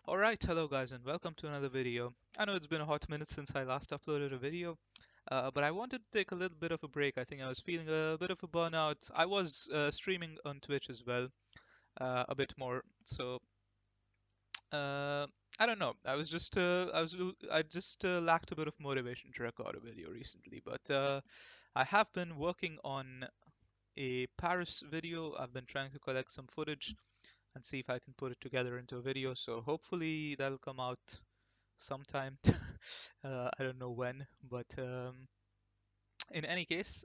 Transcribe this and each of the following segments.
Alright, hello guys and welcome to another video. I know it's been a hot minute since I last uploaded a video, but I wanted to take a little bit of a break. I think I was feeling a bit of a burnout. I was streaming on Twitch as well, a bit more. So uh, I don't know. I just lacked a bit of motivation to record a video recently. But I have been working on a Paris video. I've been trying to collect some footage and see if I can put it together into a video. So hopefully that'll come out sometime. I don't know when, but in any case,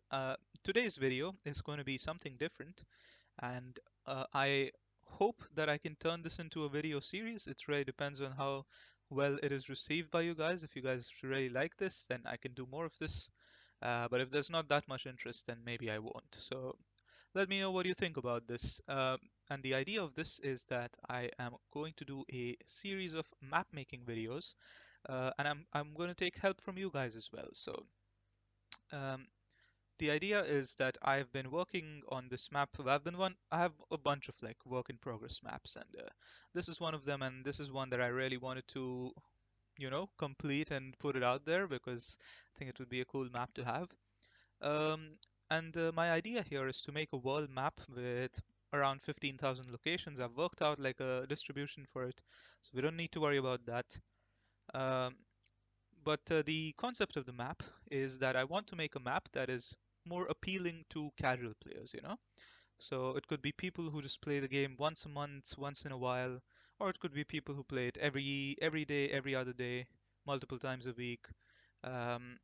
today's video is going to be something different, and I hope that I can turn this into a video series. It really depends on how well it is received by you guys. If you guys really like this, then I can do more of this. But if there's not that much interest, then maybe I won't. So let me know what you think about this. And the idea of this is that I am going to do a series of map making videos, and I'm going to take help from you guys as well. So um, the idea is that I've been working on this map. I have a bunch of like work in progress maps, and this is one of them, and this is one that I really wanted to, complete and put it out there because I think it would be a cool map to have. Um, and my idea here is to make a world map with around 15,000 locations. I've worked out like a distribution for it, so we don't need to worry about that. Um, but the concept of the map is that I want to make a map that is more appealing to casual players, you know? So it could be people who just play the game once a month, once in a while, or it could be people who play it every day, every other day, multiple times a week. Um,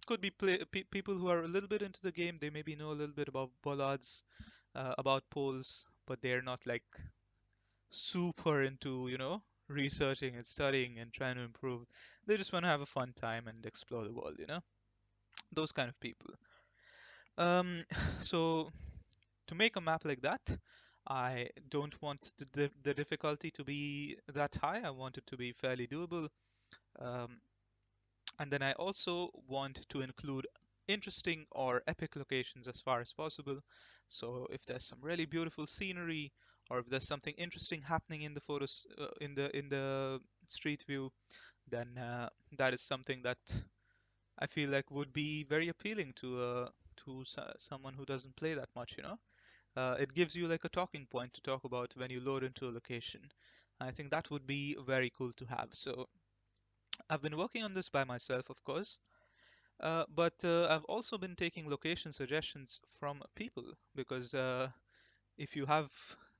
could be people who are a little bit into the game. They maybe know a little bit about bollards, about polls, but they're not like super into, researching and studying and trying to improve. They just want to have a fun time and explore the world, those kind of people. Um, so to make a map like that, I don't want the difficulty to be that high. I want it to be fairly doable. Um, and then I also want to include interesting or epic locations as far as possible. So if there's some really beautiful scenery, or if there's something interesting happening in the photos, in the street view, then that is something that I feel like would be very appealing to someone who doesn't play that much, it gives you like a talking point to talk about when you load into a location. I think that would be very cool to have. So I've been working on this by myself, of course, but I've also been taking location suggestions from people because if you have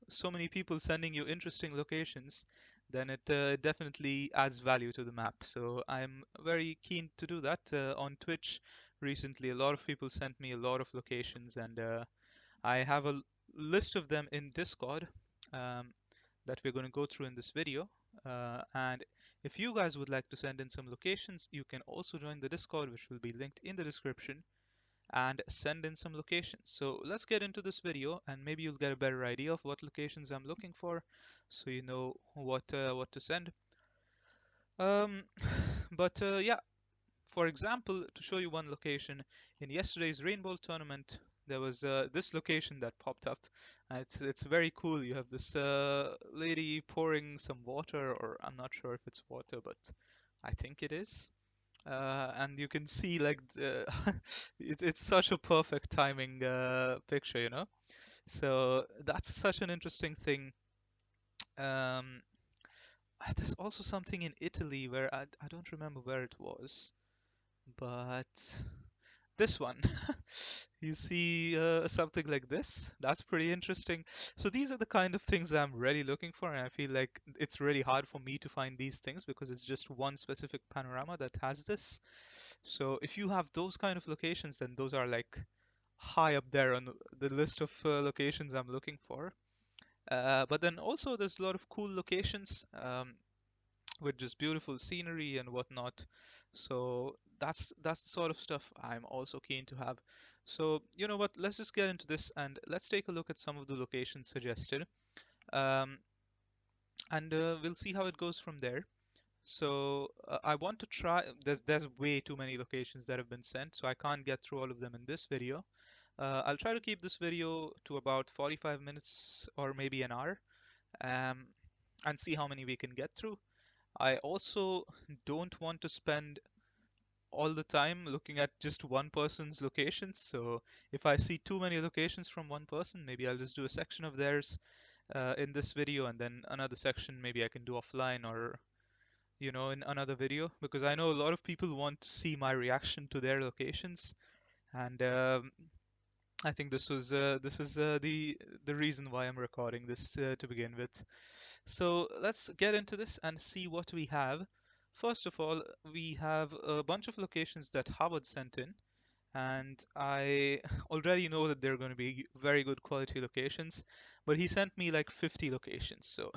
so many people sending you interesting locations, then it definitely adds value to the map. So I'm very keen to do that. On Twitch recently, a lot of people sent me a lot of locations, and I have a list of them in Discord um, that we're going to go through in this video. And if you guys would like to send in some locations, you can also join the Discord, which will be linked in the description, and send in some locations. So let's get into this video, and maybe you'll get a better idea of what locations I'm looking for, so you know what to send. Um, but yeah, for example, to show you one location, in yesterday's Rainbow tournament, there was this location that popped up. It's very cool. You have this lady pouring some water, or I'm not sure if it's water, but I think it is. And you can see like it's such a perfect timing picture, So that's such an interesting thing. Um, there's also something in Italy where I don't remember where it was, but this one. You see something like this. That's pretty interesting. So these are the kind of things that I'm really looking for, and I feel like it's really hard for me to find these things because it's just one specific panorama that has this. So if you have those kind of locations, then those are like high up there on the list of locations I'm looking for. But then also there's a lot of cool locations. With just beautiful scenery and whatnot. So that's the sort of stuff I'm also keen to have. So you know what? Let's just get into this and let's take a look at some of the locations suggested, um, and we'll see how it goes from there. So I want to try. There's way too many locations that have been sent, so I can't get through all of them in this video. I'll try to keep this video to about 45 minutes or maybe an hour, um, and see how many we can get through. I also don't want to spend all the time looking at just one person's locations. So if I see too many locations from one person, maybe I'll just do a section of theirs in this video, and then another section maybe I can do offline or in another video, because I know a lot of people want to see my reaction to their locations, and I think this is the reason why I'm recording this to begin with. So let's get into this and see what we have. First of all, we have a bunch of locations that Howard sent in, and I already know that they're going to be very good quality locations, but he sent me like 50 locations. So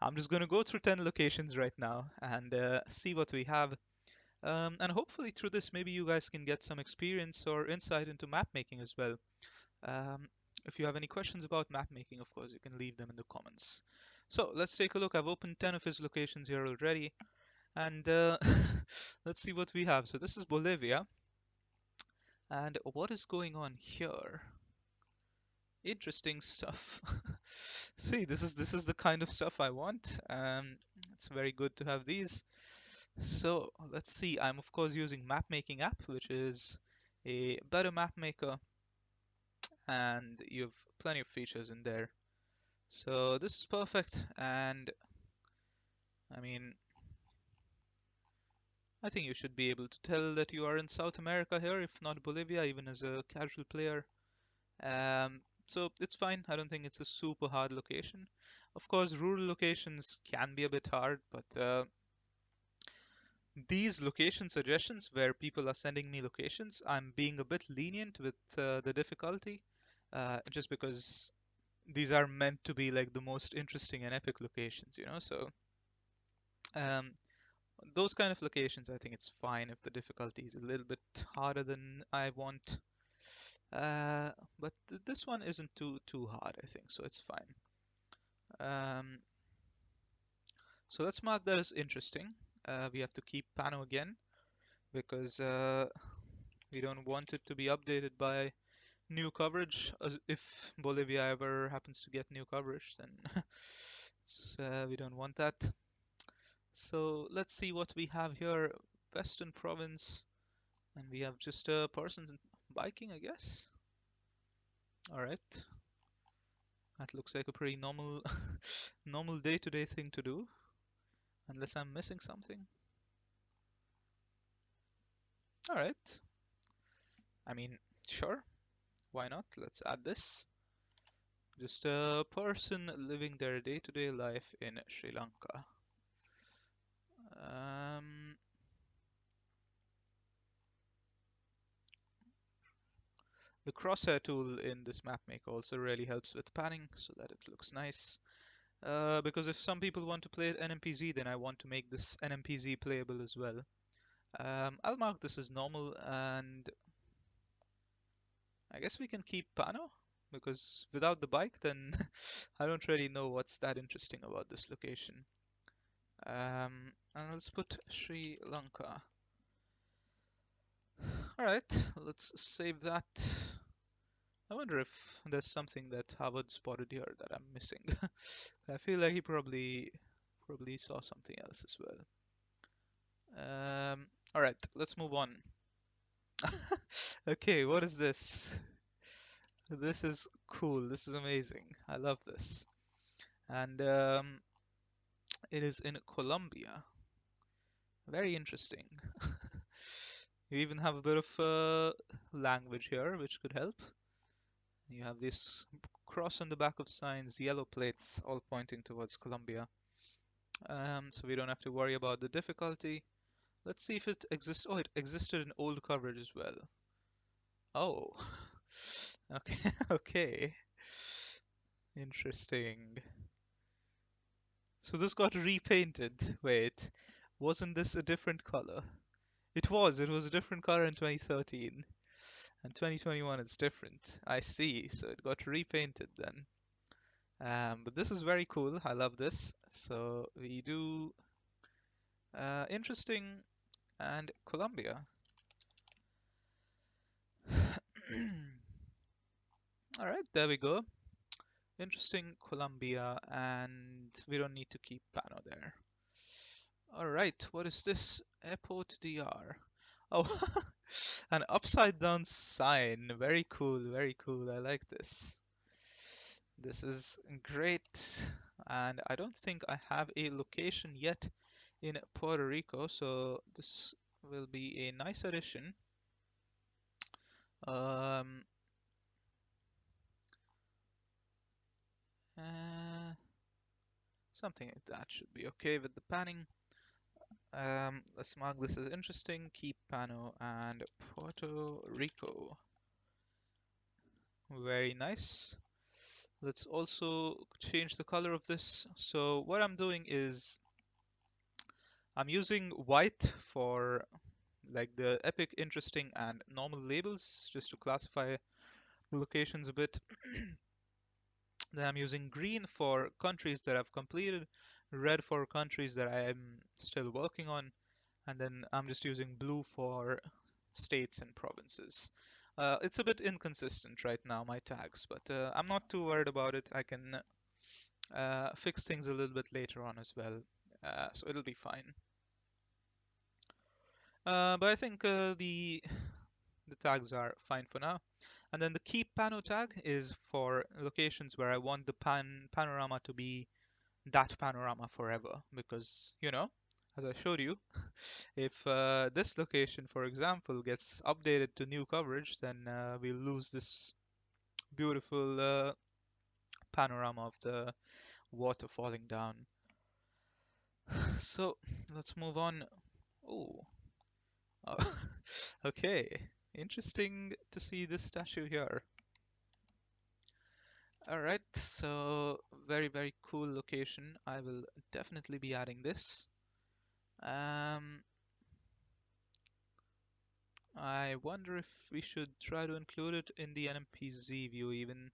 I'm just going to go through 10 locations right now and see what we have. And hopefully through this, maybe you guys can get some experience or insight into map making as well. Um, if you have any questions about map making, of course, you can leave them in the comments. So let's take a look. I've opened 10 of his locations here already, and let's see what we have. So this is Bolivia, and what is going on here? Interesting stuff. See, this is the kind of stuff I want. It's very good to have these. So let's see. I'm of course using map making app, which is a better map maker, and you have plenty of features in there. So this is perfect, and I mean, I think you should be able to tell that you are in South America here, if not Bolivia, even as a casual player. So it's fine. I don't think it's a super hard location. Of course, rural locations can be a bit hard, but these location suggestions where people are sending me locations, I'm being a bit lenient with the difficulty, just because these are meant to be like the most interesting and epic locations. So um, those kind of locations, I think it's fine if the difficulty is a little bit harder than I want. Uh, but this one isn't too hard, I think, so it's fine. Um, so let's mark that as interesting. We have to keep Pano again because we don't want it to be updated by new coverage. If Bolivia ever happens to get new coverage, then we don't want that. So let's see what we have here. Western province, and we have just a person biking, I guess. All right, that looks like a pretty normal, normal day-to-day thing to do, unless I'm missing something. All right, I mean, sure, why not? Let's add this. Just a person living their day-to-day life in Sri Lanka. Um, the crosshair tool in this map maker also really helps with panning so that it looks nice. Because if some people want to play it NMPZ, then I want to make this NMPZ playable as well. I'll mark this as normal, and I guess we can keep Pano, because without the bike, then I don't really know what's that interesting about this location. And let's put Sri Lanka. Alright, let's save that. I wonder if there's something that Harvard spotted here that I'm missing. I feel like he probably saw something else as well. Alright, let's move on. Okay, what is this? This is cool. This is amazing. I love this. And it is in Colombia. Very interesting. You even have a bit of language here, which could help. You have this cross on the back of signs, yellow plates, all pointing towards Colombia. So we don't have to worry about the difficulty. Let's see if it exists. Oh, it existed in old coverage as well. Oh, okay, okay. Interesting. So this got repainted. Wait, wasn't this a different color? It was a different color in 2013. And 2021 it's different. I see, so it got repainted then. But this is very cool. I love this. So we do interesting and Colombia. All right, there we go. Interesting Colombia, and we don't need to keep Pano there. All right, what is this? Airport DR. Oh, an upside down sign. Very cool, very cool. I like this. This is great. And I don't think I have a location yet in Puerto Rico, so this will be a nice addition. Um, uh, Something like that should be okay with the panning. Let's mark this as interesting. Keep Pano and Puerto Rico. Very nice. Let's also change the color of this. So what I'm doing is I'm using white for like the epic, interesting, and normal labels just to classify the locations a bit. Then I'm using green for countries that I've completed, red for countries that I am still working on, and then I'm just using blue for states and provinces. It's a bit inconsistent right now, my tags, but I'm not too worried about it. I can fix things a little bit later on as well, so it'll be fine. But I think the tags are fine for now. And then the keep pano tag is for locations where I want the panorama to be that panorama forever, because as I showed you, if this location, for example, gets updated to new coverage, then we'll lose this beautiful panorama of the water falling down. So let's move on. Oh, uh, okay. Interesting to see this statue here. All right, so very, very cool location. I will definitely be adding this. Um, I wonder if we should try to include it in the NMPZ view even,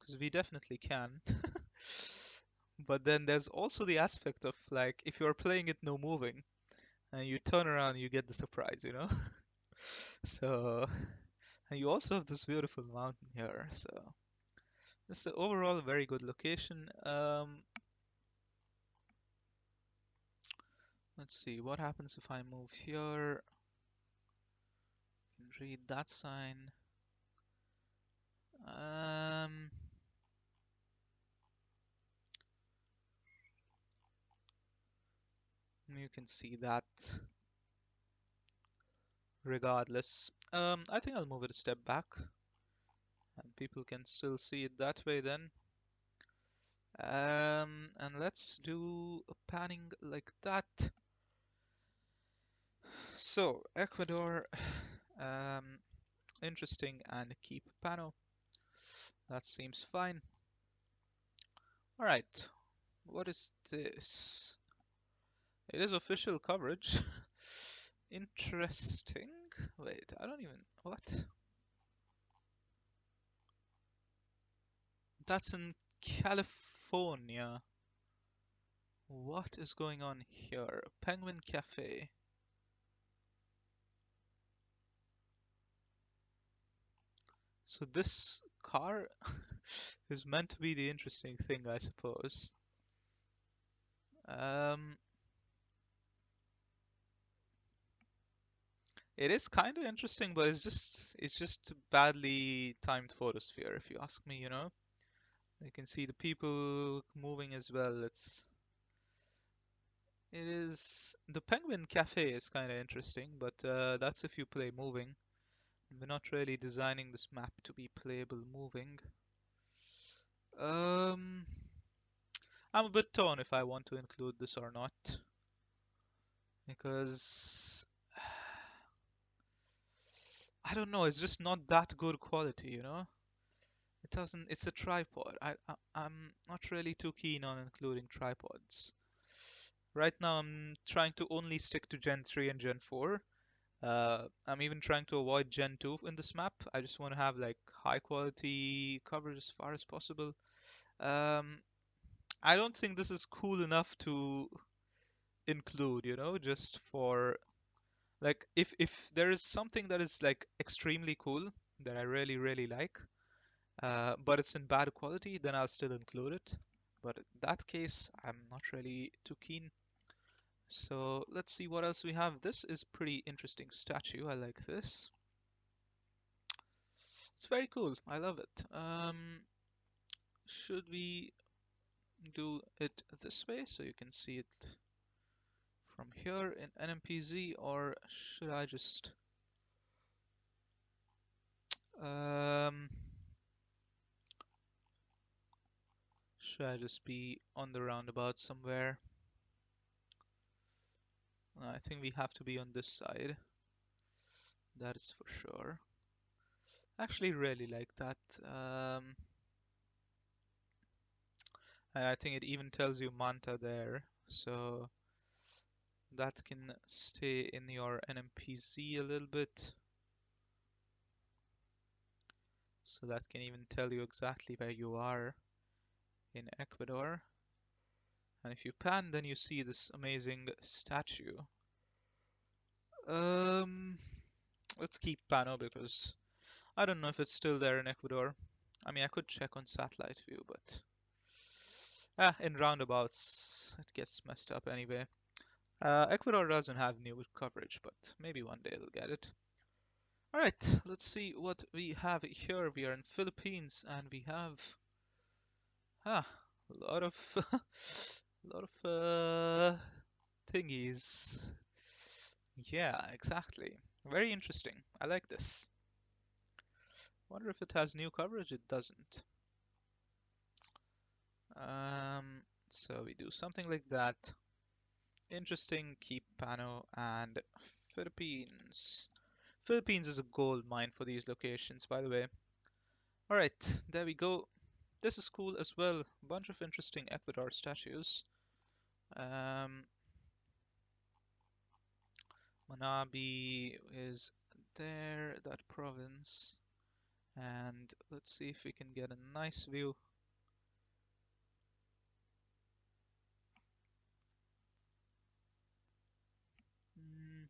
because we definitely can. But then there's also the aspect of like if you're playing it no moving and you turn around, you get the surprise, you know? So, and you also have this beautiful mountain here. So, it's an overall very good location. Let's see what happens if I move here. Can read that sign. Um, you can see that regardless. I think I'll move it a step back and people can still see it that way then. And let's do a panning like that. So, Ecuador, um, interesting, and keep pano. That seems fine. All right, what is this? It is official coverage. Interesting. Wait, I don't even. What? That's in California. What is going on here? Penguin Cafe. So this car is meant to be the interesting thing, I suppose. Um, it is kind of interesting, but it's just badly timed photosphere, if you ask me, you know. You can see the people moving as well. It is the Penguin Cafe is kind of interesting, but that's if you play moving. We're not really designing this map to be playable moving. Um, I'm a bit torn if I want to include this or not, because I don't know, it's just not that good quality, you know? It doesn't, it's a tripod. I'm not really too keen on including tripods. Right now I'm trying to only stick to Gen 3 and Gen 4. I'm even trying to avoid Gen 2 in this map. I just want to have like high quality coverage as far as possible. Um, I don't think this is cool enough to include, you know, just for like if there is something that is like extremely cool that I really really like, but it's in bad quality, then I'll still include it. But in that case, I'm not really too keen. So let's see what else we have. This is pretty interesting statue. I like this. It's very cool. I love it. Should we do it this way so you can see it from here in NMPZ, or should I just um, be on the roundabout somewhere? I think we have to be on this side. That is for sure. I actually really like that. And I think it even tells you Manta there, so that can stay in your NMPZ a little bit. So that can even tell you exactly where you are in Ecuador. And if you pan, then you see this amazing statue. Um, let's keep Pano because I don't know if it's still there in Ecuador. I mean, I could check on satellite view, but in roundabouts, it gets messed up anyway. Ecuador doesn't have new coverage, but maybe one day it'll get it. Alright, let's see what we have here. We are in Philippines and we have a lot of a lot of thingies. Yeah, exactly. Very interesting. I like this. Wonder if it has new coverage. It doesn't. So we do something like that. Interesting, keep Pano and Philippines. Philippines is a gold mine for these locations, by the way. Alright, there we go. This is cool as well. Bunch of interesting Ecuador statues. Um, Manabi is there, that province. And let's see if we can get a nice view. Mm,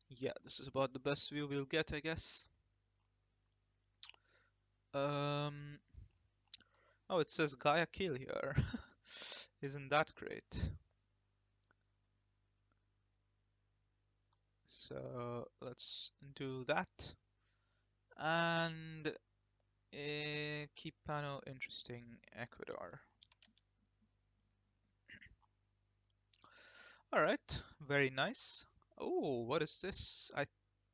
yeah, this is about the best view we'll get, I guess. Um, oh, it says Guayaquil here. Isn't that great? So let's do that. And keep Pano interesting, Ecuador. Alright, very nice. Oh, what is this? I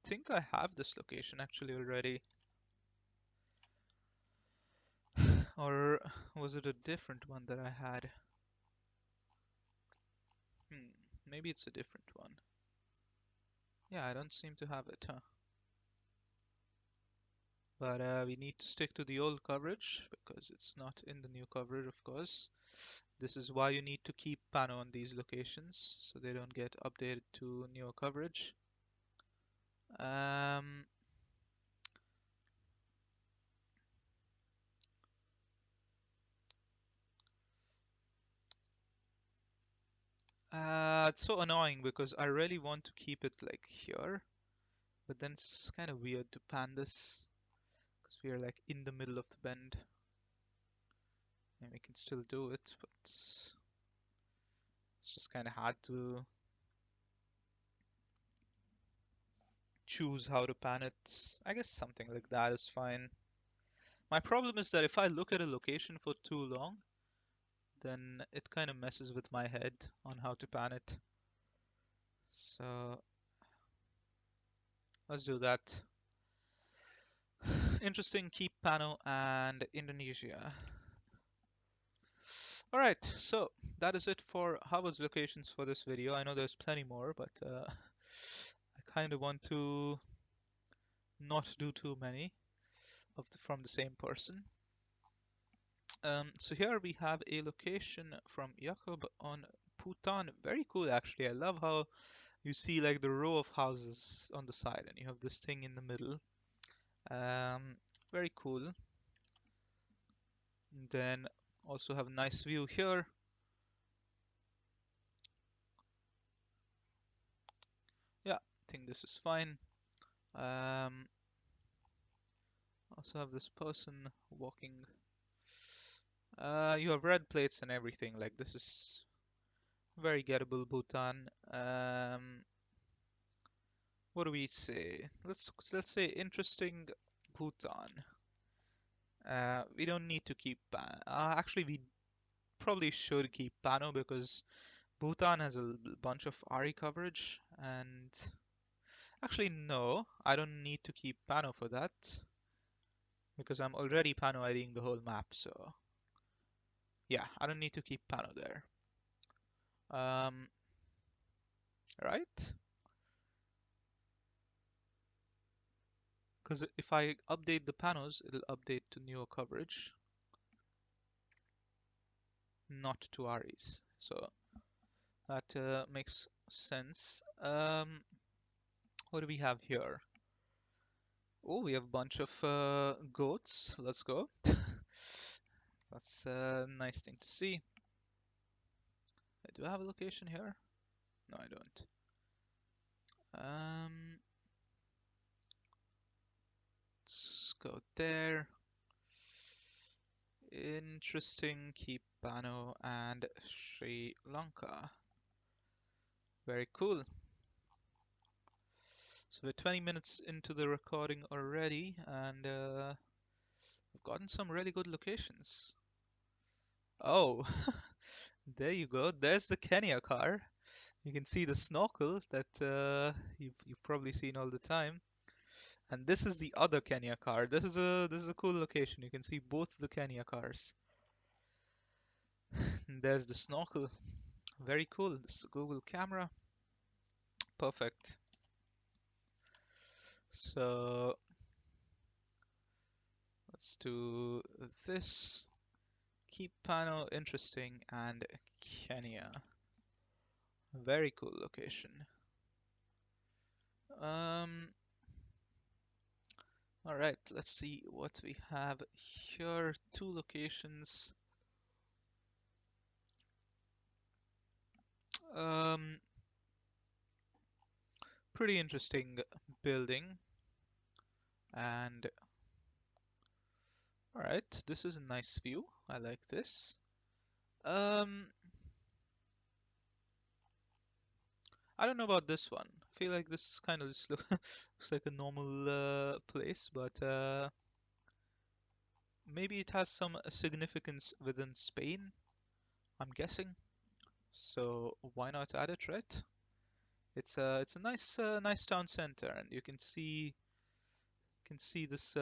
think I have this location actually already. Or was it a different one that I had? Maybe it's a different one. Yeah, I don't seem to have it, huh? But we need to stick to the old coverage because it's not in the new coverage, of course. This is why you need to keep Pano on these locations so they don't get updated to newer coverage. Um, it's so annoying because I really want to keep it like here, but then it's kind of weird to pan this because we are like in the middle of the bend. And we can still do it, but it's just kind of hard to choose how to pan it. I guess something like that is fine. My problem is that if I look at a location for too long, then it kind of messes with my head on how to pan it. So let's do that. Interesting, keep Pano and Indonesia. Alright, so that is it for Harvard's locations for this video. I know there's plenty more, but I kind of want to not do too many from the same person. So here we have a location from Jakob on Bhutan. Very cool, actually. I love how you see like the row of houses on the side, and you have this thing in the middle. Very cool. And then also have a nice view here. Yeah, I think this is fine. Also have this person walking. You have red plates and everything. Like this is Very gettable Bhutan. What do we say? Let's say interesting Bhutan. We don't need to keep actually we probably should keep Pano because Bhutan has a bunch of RE coverage and actually no, I don't need to keep Pano for that because I'm already Pano IDing the whole map, so yeah, I don't need to keep Pano there. Um, right? Because if I update the panos, it'll update to newer coverage, not to REs. So that makes sense. What do we have here? Oh, we have a bunch of goats. Let's go. That's a nice thing to see. Do I have a location here? No, I don't. Let's go there. Interesting. Keep Pano and Sri Lanka. Very cool. So we're 20 minutes into the recording already, and we've gotten some really good locations. Oh, there you go. There's the Kenya car. You can see the snorkel that you've probably seen all the time. And this is the other Kenya car. This is a cool location. You can see both the Kenya cars. And there's the snorkel. Very cool. This is a Google camera. Perfect. So let's do this. Keep panel interesting and Kenya. Very cool location. Um, all right, let's see what we have here. Two locations. Um, Pretty interesting building. And all right, this is a nice view. I like this. Um, I don't know about this one. I feel like this kind of just looks like a normal place, but maybe it has some significance within Spain, I'm guessing. So why not add it, right? It's a nice town center, and you can see this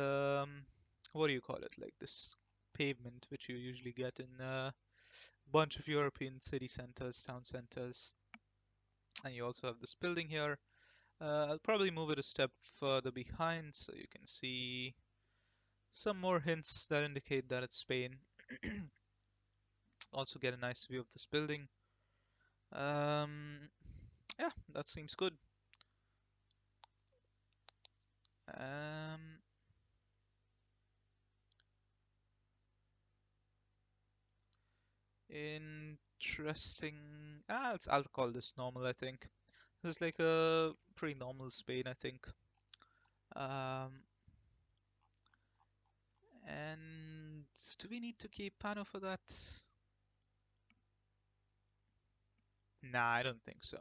what do you call it? Like this pavement which you usually get in a bunch of European city centers, town centers, and you also have this building here. I'll probably move it a step further behind so you can see some more hints that indicate that it's Spain. Also get a nice view of this building. Yeah, that seems good. Um, Interesting. I'll call this normal, I think. This is like a pretty normal Spain, I think. Um, and do we need to keep Pano for that? Nah, I don't think so.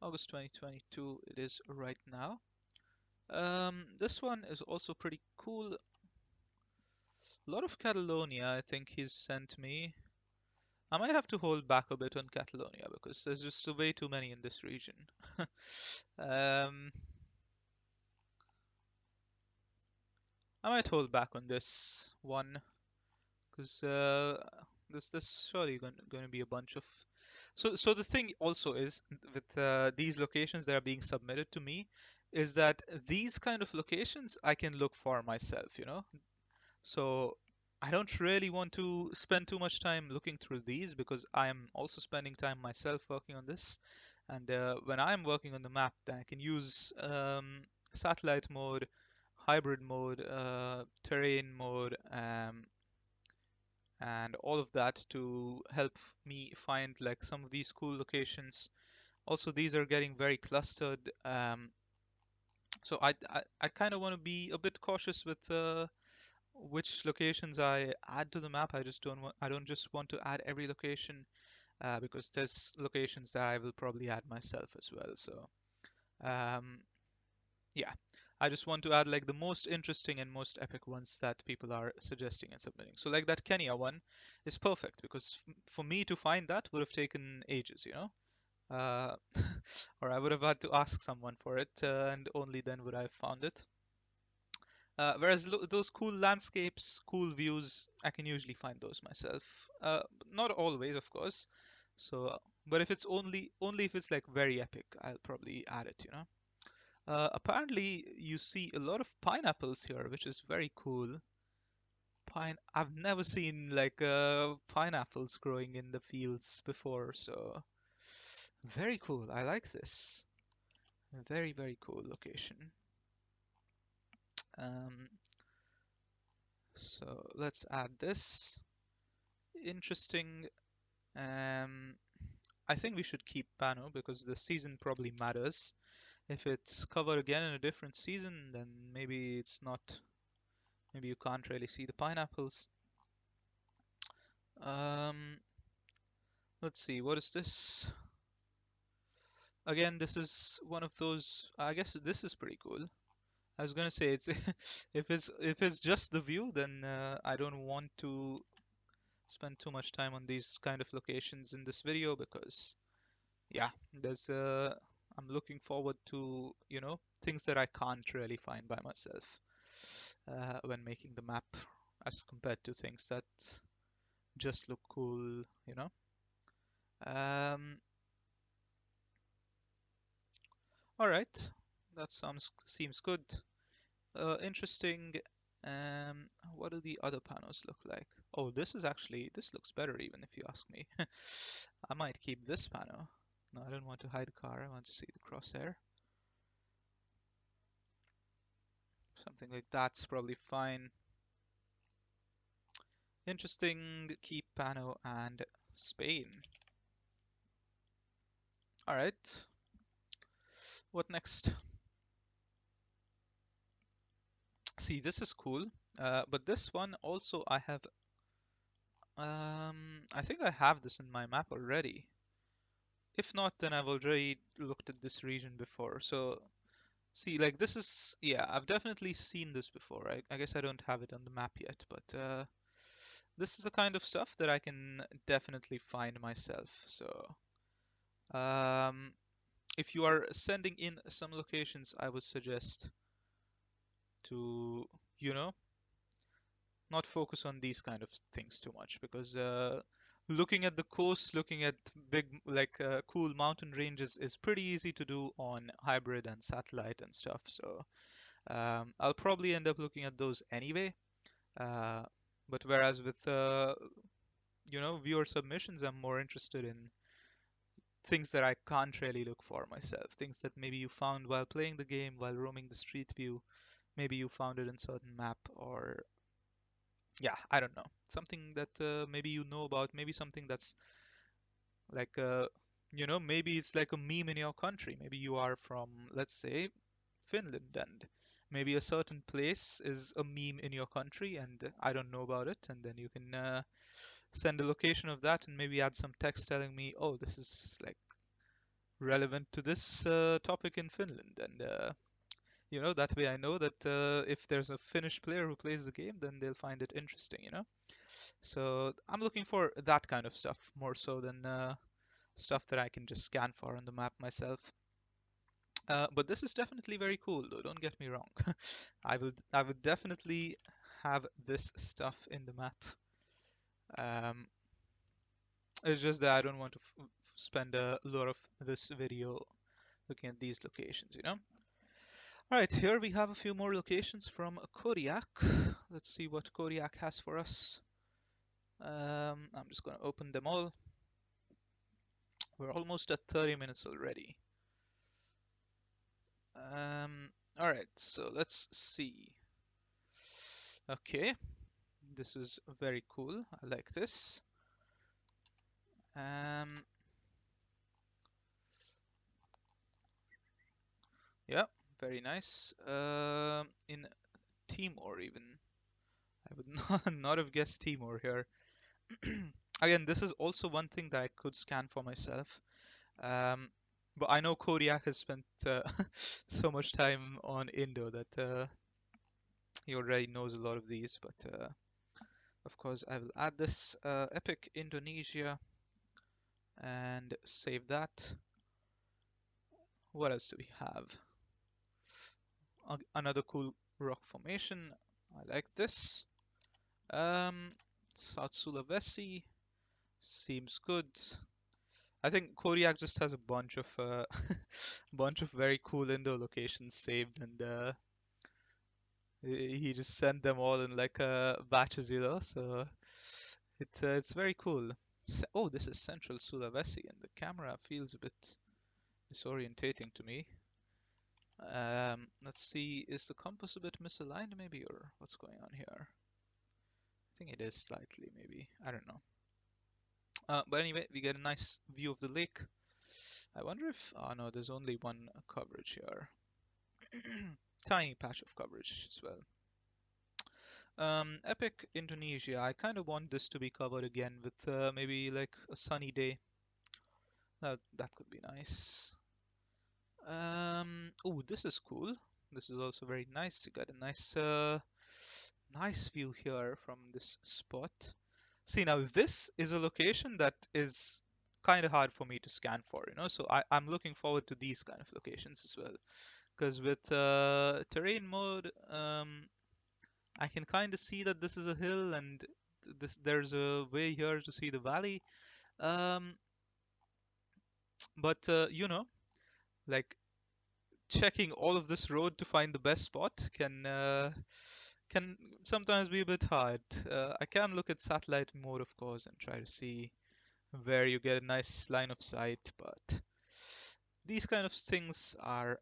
August 2022, it is right now. This one is also pretty cool. A lot of Catalonia, I think he's sent me. I might have to hold back a bit on Catalonia because there's just way too many in this region. um, I might hold back on this one because this surely going to be a bunch of. So the thing also is with these locations that are being submitted to me is that these kind of locations I can look for myself, you know. So I don't really want to spend too much time looking through these because I am also spending time myself working on this. And when I'm working on the map, then I can use satellite mode, hybrid mode, terrain mode, and all of that to help me find like some of these cool locations. Also, these are getting very clustered. So I kind of want to be a bit cautious with which locations I add to the map. I don't just want to add every location. because there's locations that I will probably add myself as well. So um, yeah, I just want to add like the most interesting and most epic ones that people are suggesting and submitting. So like that Kenya one is perfect because for me to find that would have taken ages, you know, or I would have had to ask someone for it, and only then would I have found it. Whereas those cool landscapes, cool views, I can usually find those myself. Not always, of course. So, but if it's only if it's like very epic, I'll probably add it, you know. Apparently, you see a lot of pineapples here, which is very cool. I've never seen like pineapples growing in the fields before, so very cool. I like this. Very, very cool location. Um, so let's add this. Interesting. Um, I think we should keep Pano because the season probably matters. If it's covered again in a different season, then maybe it's not. Maybe you can't really see the pineapples. Um, let's see, what is this? Again, this is one of those. I guess this is pretty cool. I was gonna say it's if it's just the view, then I don't want to spend too much time on these kind of locations in this video because yeah, there's I'm looking forward to, you know, things that I can't really find by myself when making the map as compared to things that just look cool, you know. Um, all right, that sounds seems good. Interesting. Um, what do the other panels look like? Oh, this looks better even if you ask me. I might keep this panel. No, I don't want to hide a car. I want to see the crosshair. Something like that's probably fine. Interesting. Keep panel and Spain. All right. What next? See, this is cool. But this one also I have. I think I have this in my map already. If not, then I've already looked at this region before. So see, like this is, yeah, I've definitely seen this before. I guess I don't have it on the map yet, but this is the kind of stuff that I can definitely find myself. So um, if you are sending in some locations, I would suggest to, you know, not focus on these kind of things too much because looking at the coast, looking at big like cool mountain ranges is pretty easy to do on hybrid and satellite and stuff. So I'll probably end up looking at those anyway. Uh, but whereas with you know, viewer submissions, I'm more interested in things that I can't really look for myself, things that maybe you found while playing the game, while roaming the street view, maybe you found it in certain map, or yeah, I don't know, something that maybe you know about, maybe something that's like you know, maybe it's like a meme in your country. Maybe you are from, let's say, Finland, and maybe a certain place is a meme in your country, and I don't know about it. And then you can send a location of that, and maybe add some text telling me, oh, this is like relevant to this topic in Finland, and you know, that way I know that if there's a Finnish player who plays the game, then they'll find it interesting, you know. So I'm looking for that kind of stuff more so than stuff that I can just scan for on the map myself. But this is definitely very cool, though. Don't get me wrong. I would definitely have this stuff in the map. Um, it's just that I don't want to spend a lot of this video looking at these locations, you know. All right, here we have a few more locations from Kodiak. Let's see what Kodiak has for us. I'm just going to open them all. We're almost at 30 minutes already. All right, so let's see. Okay, this is very cool. I like this. Um, yeah, very nice. In Timor even. I would not have guessed Timor here. Again, this is also one thing that I could scan for myself. Um, but I know Kodiak has spent so much time on Indo that he already knows a lot of these. But of course, I will add this Epic Indonesia and save that. What else do we have? Another cool rock formation. I like this. Um, South Sulawesi seems good. I think Kodiak just has a bunch of bunch of very cool Indo locations saved, and he just sent them all in like batches, you know. So it's very cool. Oh, this is Central Sulawesi, and the camera feels a bit disorientating to me. Let's see, is the compass a bit misaligned maybe, or what's going on here? I think it is slightly, maybe. I don't know. But anyway, we get a nice view of the lake. I wonder if... Oh no, there's only one coverage here. Tiny patch of coverage as well. Epic Indonesia. I kind of want this to be covered again with maybe like a sunny day. That could be nice. Oh, this is cool. This is also very nice. You got a nice view here from this spot. See, now this is a location that is kind of hard for me to scan for, you know, so I'm looking forward to these kind of locations as well. Because with terrain mode, I can kind of see that this is a hill and there's a way here to see the valley. Um, but you know, like checking all of this road to find the best spot can sometimes be a bit hard. I can look at satellite mode, of course, and try to see where you get a nice line of sight, but these kind of things are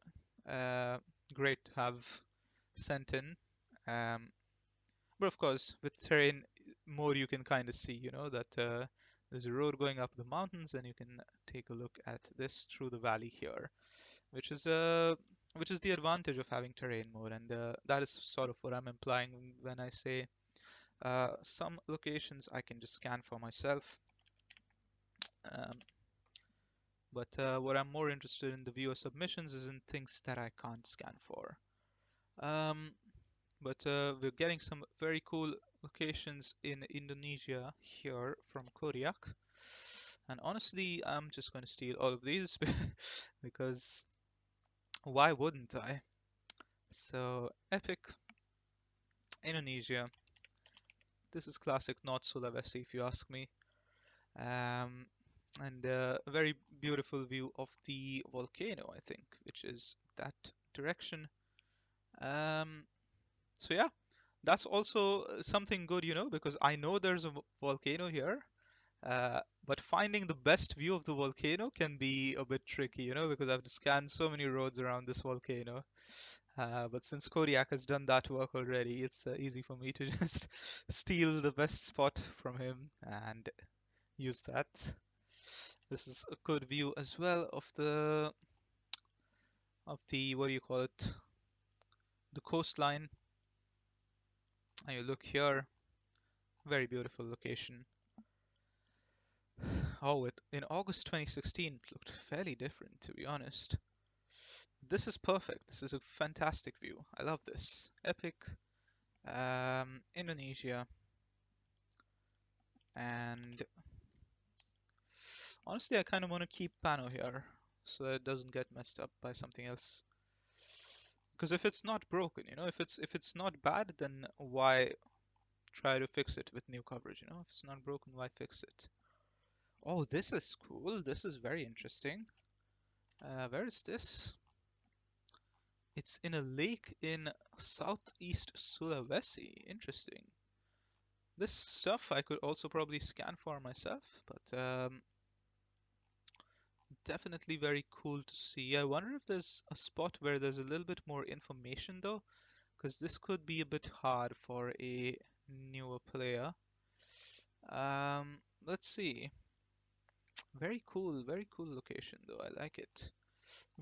uh, great to have sent in. Um, but of course, with terrain mode, you can kind of see, you know, that there's a road going up the mountains, and you can take a look at this through the valley here, which is the advantage of having terrain mode, and that is sort of what I'm implying when I say some locations I can just scan for myself. Um, but what I'm more interested in the viewer submissions is in things that I can't scan for. Um, but we're getting some very cool locations in Indonesia here from Kodiak. And honestly, I'm just going to steal all of these because why wouldn't I? So, Epic Indonesia. This is classic North Sulawesi, if you ask me. Um, and a very beautiful view of the volcano, I think, which is that direction. Um, so yeah, that's also something good, you know, because I know there's a volcano here, but finding the best view of the volcano can be a bit tricky, you know, because I have to scan so many roads around this volcano. But since Kodiak has done that work already, it's easy for me to just steal the best spot from him and use that. This is a good view as well of the what do you call it? The coastline. And you look here, very beautiful location. Oh, in August 2016 it looked fairly different, to be honest. This is perfect. This is a fantastic view. I love this. Epic. Indonesia. And honestly, I kind of want to keep Pano here so that it doesn't get messed up by something else. Because if it's not broken, you know, if it's not bad, then why try to fix it with new coverage, you know? If it's not broken, why fix it? Oh, this is cool. This is very interesting. Where is this? It's in a lake in southeast Sulawesi. Interesting. This stuff I could also probably scan for myself, but definitely very cool to see. I wonder if there's a spot where there's a little bit more information though, because this could be a bit hard for a newer player. Let's see. Very cool location though. I like it.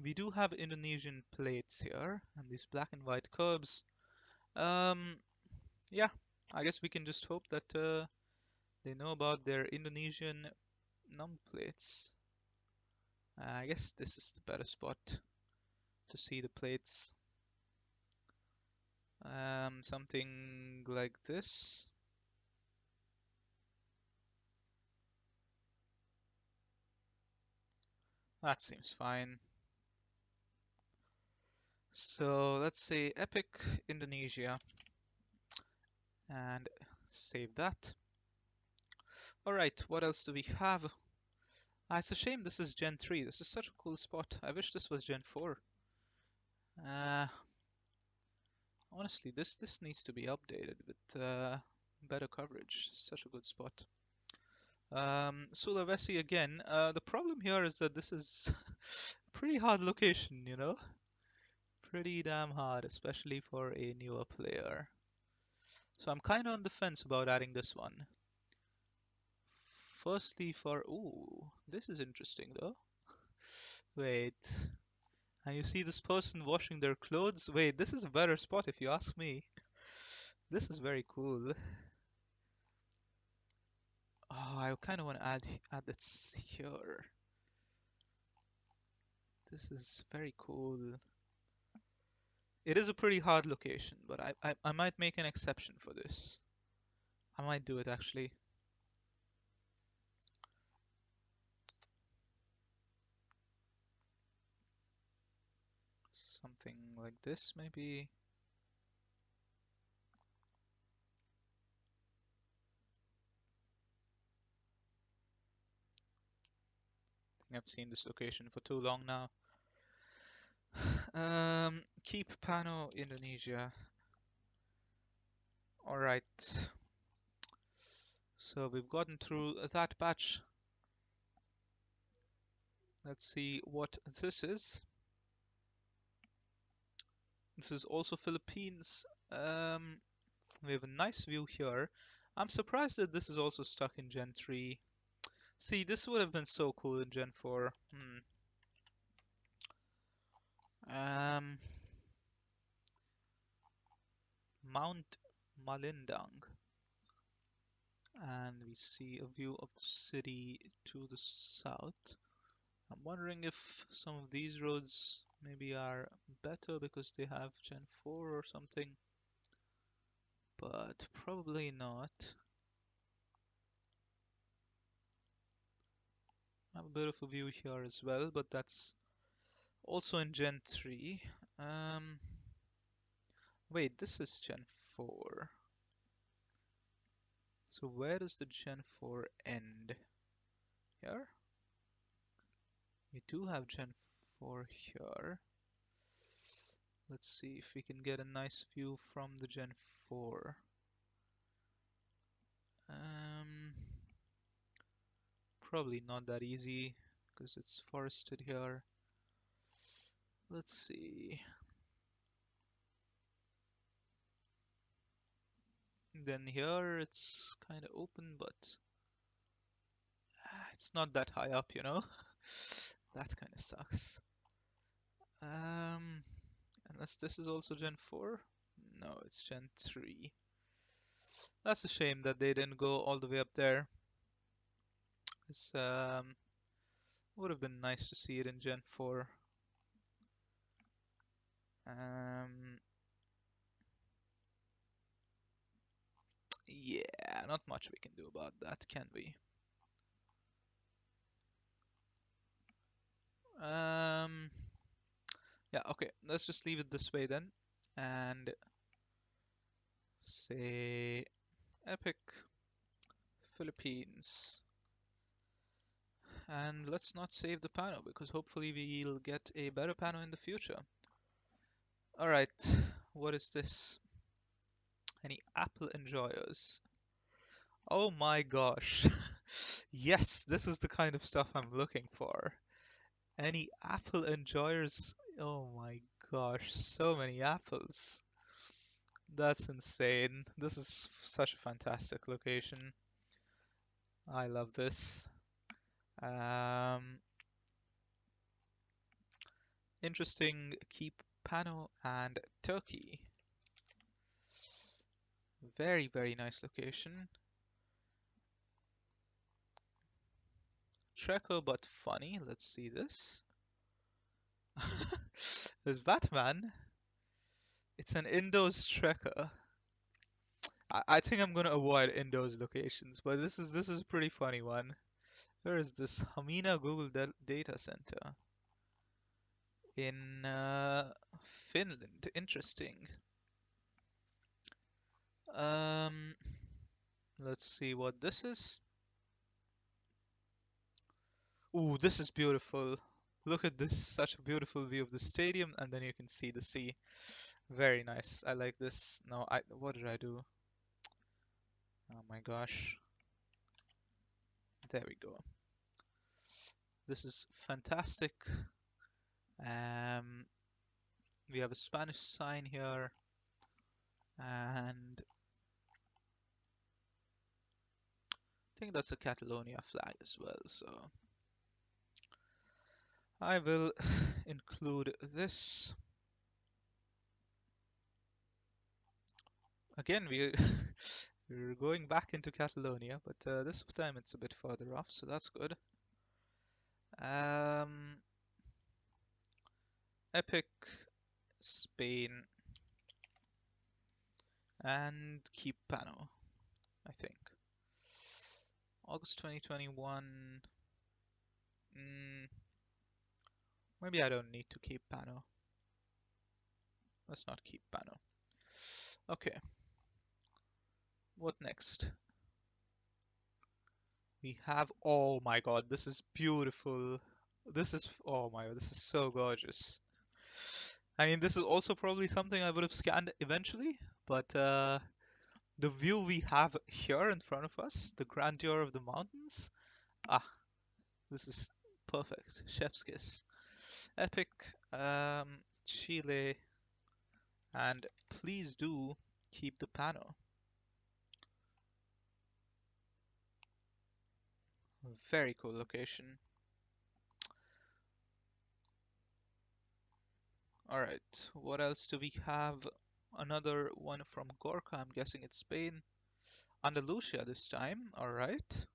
We do have Indonesian plates here and these black and white curbs. Um, yeah, I guess we can just hope that They know about their Indonesian number plates. I guess this is the better spot to see the plates. Something like this. That seems fine. So let's say Epic Indonesia and save that. Alright, what else do we have? It's a shame this is Gen 3. This is such a cool spot. I wish this was Gen 4. Uh, Honestly, this needs to be updated with better coverage. Such a good spot. Sulawesi again. The problem here is that this is a pretty hard location, you know? Pretty damn hard, especially for a newer player. So I'm kind of on the fence about adding this one. Firstly for... Ooh, this is interesting though. Wait. And you see this person washing their clothes? Wait, this is a better spot if you ask me. This is very cool. Oh, I kind of want to add this here. This is very cool. It is a pretty hard location, but I might make an exception for this. I might do it actually. Something like this, maybe. I think I've seen this location for too long now. Keep Pano, Indonesia. Alright. So we've gotten through that patch. Let's see what this is. This is also Philippines. We have a nice view here. I'm surprised that this is also stuck in Gen 3. See, this would have been so cool in Gen 4. Mount Malindang. And we see a view of the city to the south. I'm wondering if some of these roads maybe are better because they have Gen 4 or something. But probably not. I have a bit of a view here as well, but that's also in Gen 3. Wait, this is Gen 4. So where does the Gen 4 end? Here? We do have Gen 4 here. Let's see if we can get a nice view from the Gen 4. Probably not that easy because it's forested here. Let's see. Then here it's kind of open, but it's not that high up, you know? That kind of sucks. Unless this is also Gen 4? No, it's Gen 3. That's a shame that they didn't go all the way up there. It's, would have been nice to see it in Gen 4. Yeah, not much we can do about that, can we? Yeah, okay, let's just leave it this way then. And say Epic Philippines. And let's not save the panel because hopefully we'll get a better panel in the future. Alright, what is this? Any apple enjoyers? Oh my gosh. Yes, this is the kind of stuff I'm looking for. Any apple enjoyers? Oh my gosh, so many apples. That's insane. This is such a fantastic location. I love this. Interesting. Keep Pano and Turkey. Very, very nice location. Trekker, but funny. Let's see this. There's Batman. It's an indoors trekker. I think I'm gonna avoid indoors locations, but this is a pretty funny one. Where is this Hamina Google Data Center? In Finland. Interesting. Um, let's see what this is. Ooh, this is beautiful. Look at this, such a beautiful view of the stadium, and then you can see the sea. Very nice. I like this. No, what did I do? Oh my gosh. There we go. This is fantastic. Um, we have a Spanish sign here, and I think that's a Catalonia flag as well, so I will include this. Again, we're going back into Catalonia, but this time it's a bit further off, so that's good. Um, Epic, Spain, and keep Pano, I think. August 2021. Maybe I don't need to keep Pano. Let's not keep Pano. Okay. What next? We have, oh my god, this is beautiful. Oh my god, this is so gorgeous. I mean, this is also probably something I would have scanned eventually, but the view we have here in front of us, the grandeur of the mountains, ah, this is perfect. Chef's kiss. Epic, Chile, and please do keep the pano. Very cool location. Alright, what else do we have? Another one from Gorka, I'm guessing it's Spain. Andalusia this time, alright.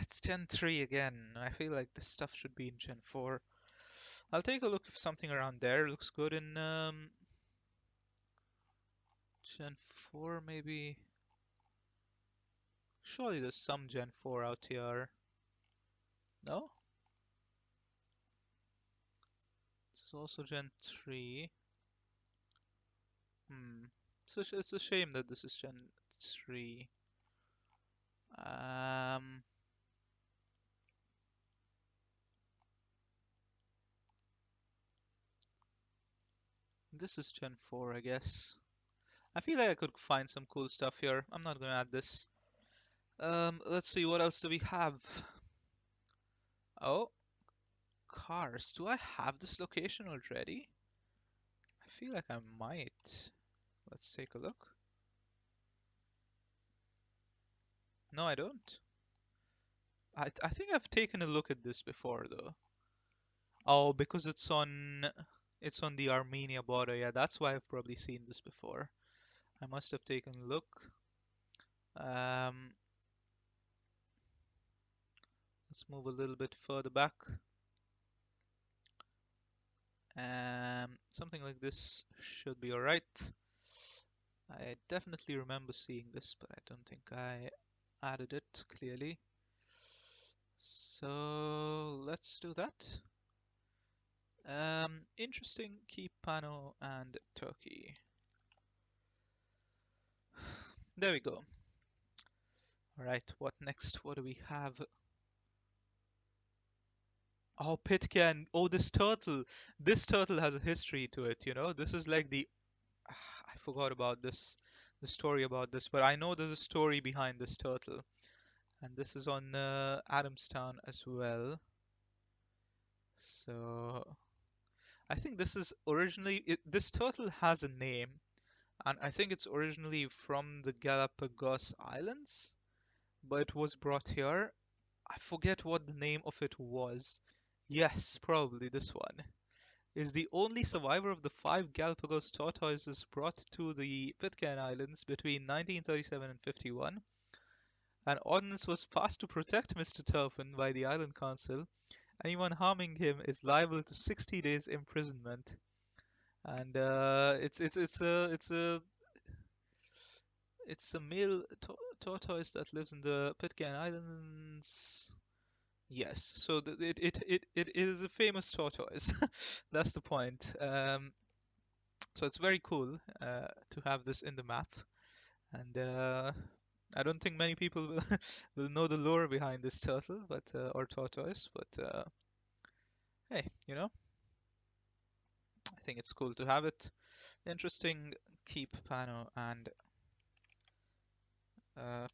It's Gen 3 again. I feel like this stuff should be in Gen 4. I'll take a look if something around there looks good in Gen 4 maybe. Surely there's some Gen 4 out here. No? This is also Gen 3. So it's a shame that this is Gen 3. This is Gen 4, I guess. I feel like I could find some cool stuff here. I'm not gonna add this. Let's see, what else do we have? Oh, cars. Do I have this location already? I feel like I might. Let's take a look. No, I don't. I think I've taken a look at this before though. Oh, because it's on the Armenia border. Yeah, that's why I've probably seen this before. I must have taken a look. Let's move a little bit further back. Something like this should be alright. I definitely remember seeing this, but I don't think I added it clearly. So let's do that. Interesting, keep Pano and Turkey. There we go. Alright, what next? What do we have? Oh, Pitcairn. Oh, this turtle. This turtle has a history to it, you know? This is like I forgot about this, the story about this, but I know there's a story behind this turtle. And this is on Adamstown as well. So I think this is originally, this turtle has a name, and I think it's originally from the Galapagos Islands, but it was brought here. I forget what the name of it was. Yes, probably this one. Is the only survivor of the 5 Galapagos tortoises brought to the Pitcairn Islands between 1937 and 51. An ordinance was passed to protect Mr. Turpin by the Island Council. Anyone harming him is liable to 60 days imprisonment. And it's a male tortoise that lives in the Pitcairn Islands. Yes, so it is a famous tortoise. That's the point. So it's very cool to have this in the map, and I don't think many people will will know the lore behind this turtle, but or tortoise. But hey, I think it's cool to have it. Interesting. Keep Pano and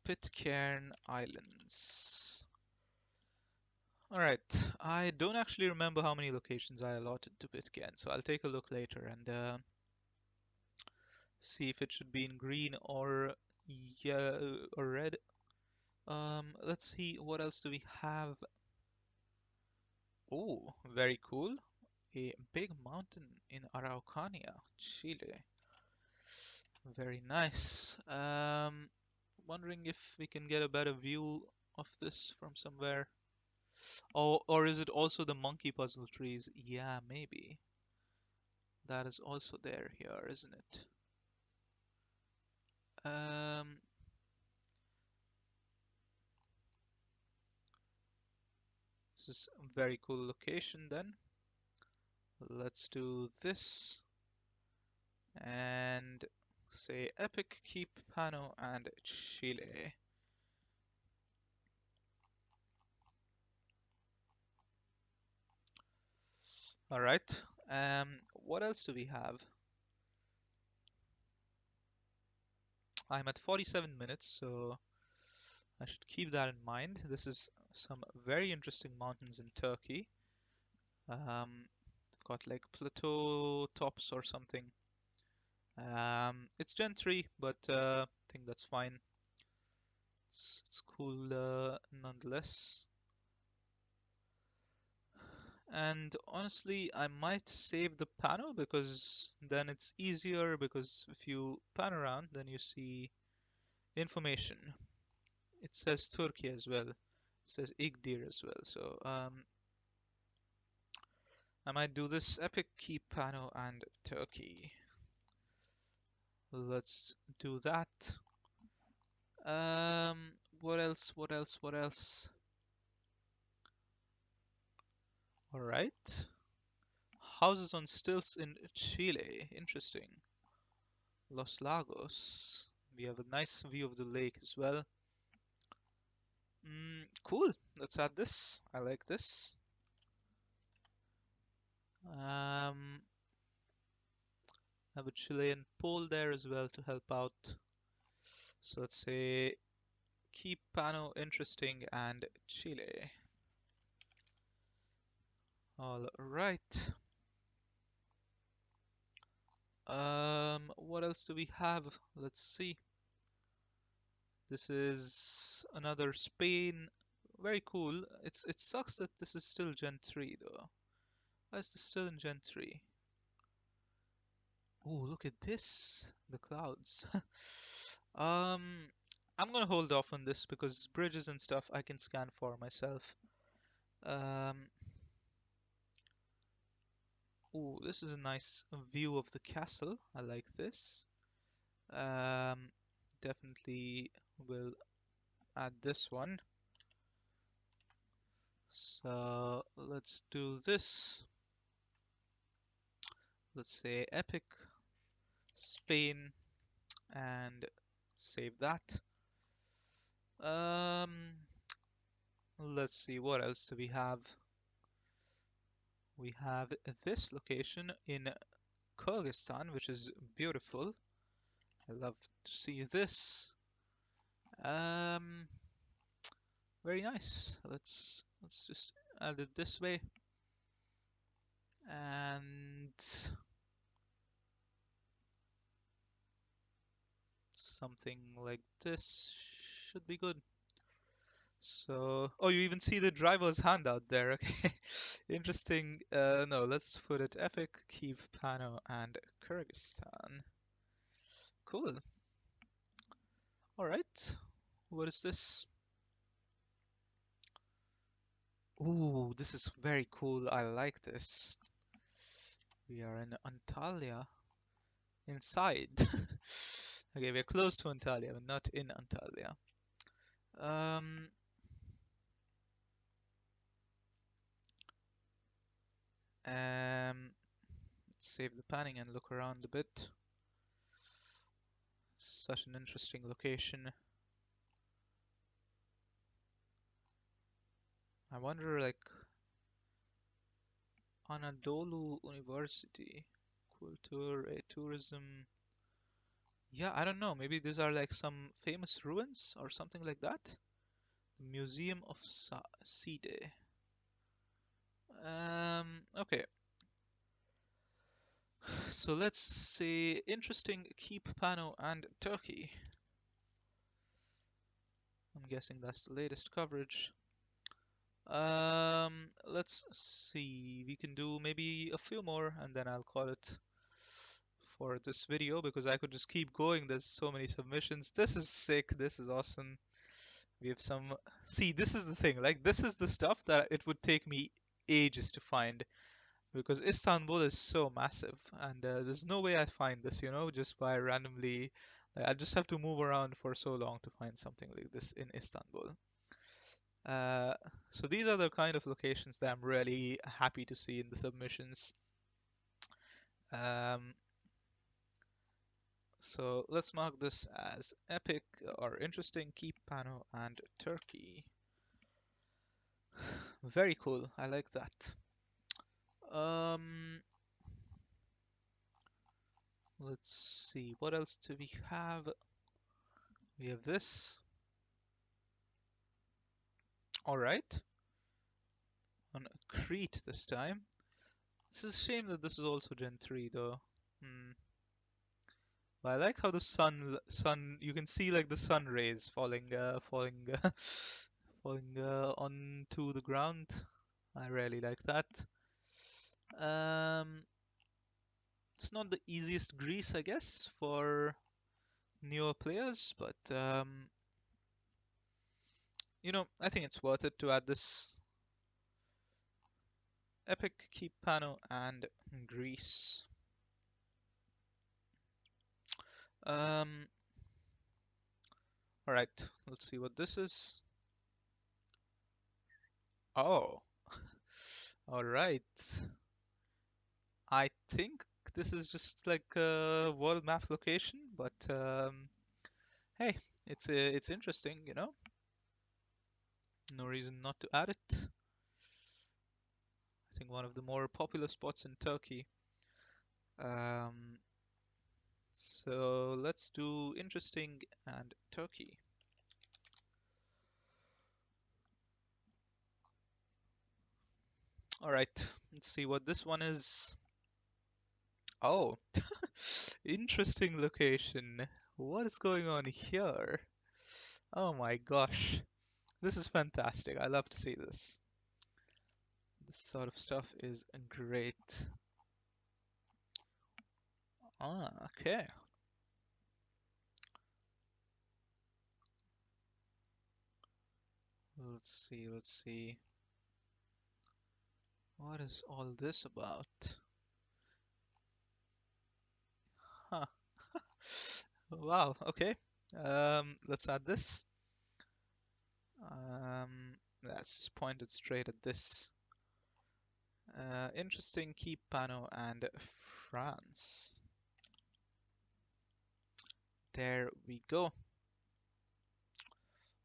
Pitcairn Islands. Alright, I don't actually remember how many locations I allotted to Pitcairn, so I'll take a look later and see if it should be in green or yellow or red. Let's see, what else do we have? Oh, very cool. A big mountain in Araucania, Chile. Very nice. Wondering if we can get a better view of this from somewhere. Oh, or is it also the monkey puzzle trees? Yeah, maybe. That is also there here, isn't it? Um, this is a very cool location then. Let's do this and say Epic Keep Pano and Chile. Alright, what else do we have? I'm at 47 minutes, so I should keep that in mind. This is some very interesting mountains in Turkey. Got like plateau tops or something. It's Gen 3, but I think that's fine. It's cool nonetheless. And honestly, I might save the panel because then it's easier because if you pan around, then you see information. It says Turkey as well. It says Igdir as well. So I might do this epic key panel and Turkey. Let's do that. What else? What else? What else? All right. Houses on stilts in Chile. Interesting. Los Lagos. We have a nice view of the lake as well. Cool. Let's add this. I like this. Have a Chilean pole there as well to help out. So let's say keep Pano interesting and Chile. All right. What else do we have? Let's see. This is another Spain. Very cool. It sucks that this is still Gen 3 though. Why is this still in Gen 3? Oh, look at this. The clouds. Um, I'm gonna hold off on this because bridges and stuff I can scan for myself. Oh, this is a nice view of the castle. I like this. Um, Definitely will add this one. So let's do this. Let's say Epic Spain and save that. Um, let's see, what else do we have? We have this location in Kyrgyzstan, which is beautiful. I love to see this. Um, Very nice. Let's just add it this way. And something like this should be good. So, oh, you even see the driver's hand out there. Okay, interesting. No, let's put it Epic, Kiev, Pano, and Kyrgyzstan. Cool. All right. What is this? Ooh, this is very cool. I like this. We are in Antalya. Inside. Okay, we're close to Antalya, but not in Antalya. Um, let's save the panning and look around a bit. Such an interesting location. I wonder, like, Anadolu University, Culture, tourism. Yeah, I don't know. Maybe these are like some famous ruins or something like that. The Museum of Side. Okay. So let's say interesting keep Pano and Turkey. I'm guessing that's the latest coverage. Let's see. We can do maybe a few more and then I'll call it for this video because I could just keep going. There's so many submissions. This is sick. This is awesome. We have some. See, this is the thing. Like, this is the stuff that it would take me ages to find because Istanbul is so massive and there's no way I find this, just by randomly. Like, I just have to move around for so long to find something like this in Istanbul. Uh, so these are the kind of locations that I'm really happy to see in the submissions. Um, so let's mark this as epic or interesting, keep Pano and Turkey. Very cool. I like that. Um, let's see. What else do we have? We have this. All right. On Crete this time. It's a shame that this is also Gen 3 though. Hmm. But I like how the sun, you can see like the sun rays falling onto the ground. I really like that. Um, it's not the easiest Greece, I guess, for newer players, but I think it's worth it to add this epic keep Pano and Greece. Um, all right, let's see what this is. Oh, all right. I think this is just like a world map location, but hey, it's interesting. No reason not to add it. I think one of the more popular spots in Turkey. Um, so let's do interesting and Turkey. All right, let's see what this one is. Oh, interesting location. What is going on here? Oh my gosh. This is fantastic. I love to see this. This sort of stuff is great. Ah, okay. Let's see. What is all this about? Huh. Wow, okay. Let's add this. Let's just point it straight at this. Interesting, keep Pano and France. There we go.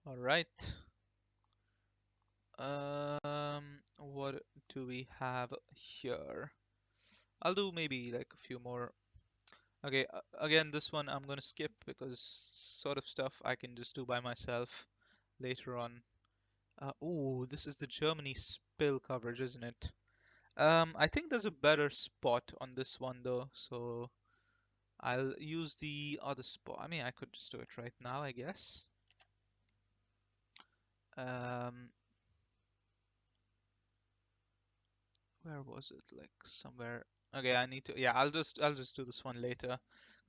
All right. What do we have here? I'll do maybe like a few more. Okay, again, this one I'm gonna skip because sort of stuff I can just do by myself later on. Oh, this is the Germany spill coverage, isn't it? I think there's a better spot on this one though, so I'll use the other spot. I mean, I could just do it right now, I guess. Um, where was it? Like somewhere. Okay, I need to. Yeah, I'll just do this one later.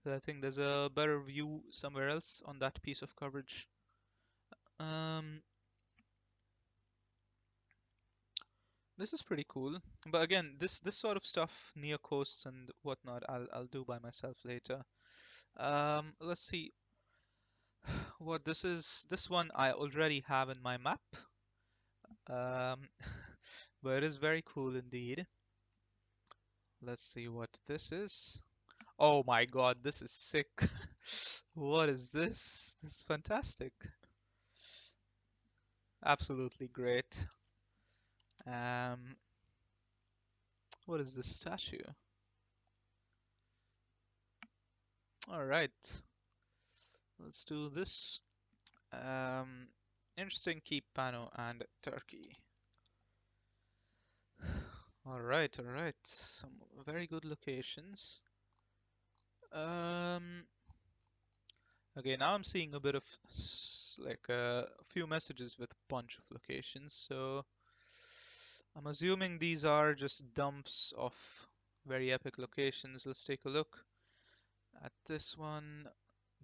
'Cause I think there's a better view somewhere else on that piece of coverage. Um, This is pretty cool. But again, this sort of stuff near coasts and whatnot, I'll do by myself later. Let's see what this is. This one I already have in my map. Um, but it is very cool indeed. Let's see what this is. Oh my god, this is sick. What is this? This is fantastic. Absolutely great. Um, what is this statue? All right, let's do this. Um, interesting keep pano and turkey. All right. Some very good locations. Um, okay, now I'm seeing a bit of like a few messages with a bunch of locations. So I'm assuming these are just dumps of very epic locations. Let's take a look at this one.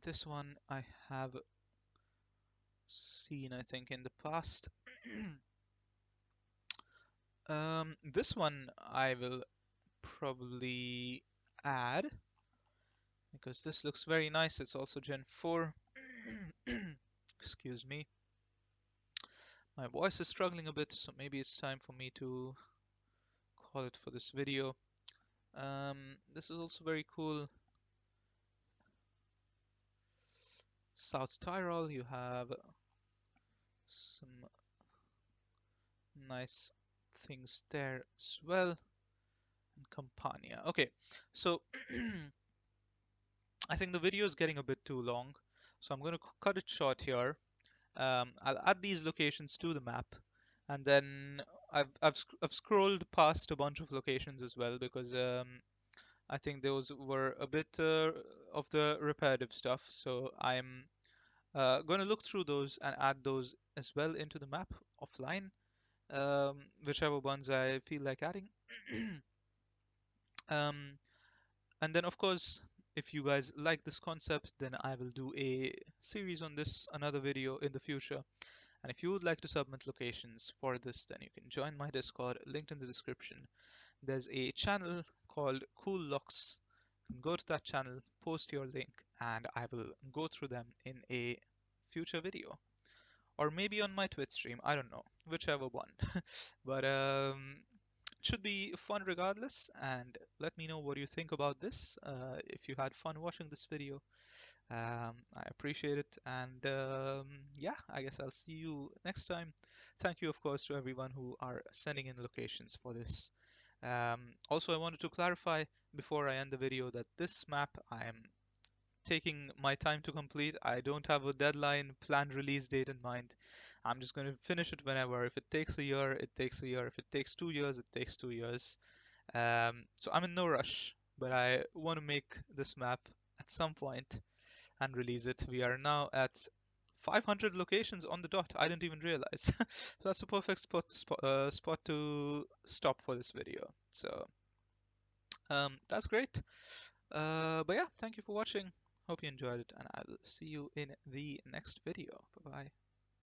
This one I have seen, I think, in the past. This one I will probably add because this looks very nice. It's also Gen 4. Excuse me. My voice is struggling a bit, so maybe it's time for me to call it for this video. This is also very cool. South Tyrol, you have some nice things there as well. And Campania. Okay, so I think the video is getting a bit too long, so I'm going to cut it short here. I'll add these locations to the map, and then I've scrolled past a bunch of locations as well because I think those were a bit of the repetitive stuff. So I'm going to look through those and add those as well into the map offline, whichever ones I feel like adding. um, and then of course, if you guys like this concept, then I will do a series on this, another video in the future. And if you would like to submit locations for this, then you can join my Discord, linked in the description. There's a channel called Cool Locks. You can go to that channel, post your link, and I will go through them in a future video. Or maybe on my Twitch stream, I don't know, whichever one. But it should be fun regardless, and let me know what you think about this. If you had fun watching this video, I appreciate it. And yeah, I guess I'll see you next time. Thank you, of course, to everyone who are sending in locations for this. Also, I wanted to clarify before I end the video that this map I am taking my time to complete. I don't have a deadline, planned release date in mind. I'm just going to finish it whenever. If it takes a year, it takes a year. If it takes 2 years, it takes 2 years. So I'm in no rush, but I want to make this map at some point and release it. We are now at 500 locations on the dot. I didn't even realize. So that's a perfect spot to stop for this video. So that's great. But yeah, thank you for watching. Hope you enjoyed it, and I'll see you in the next video. Bye bye.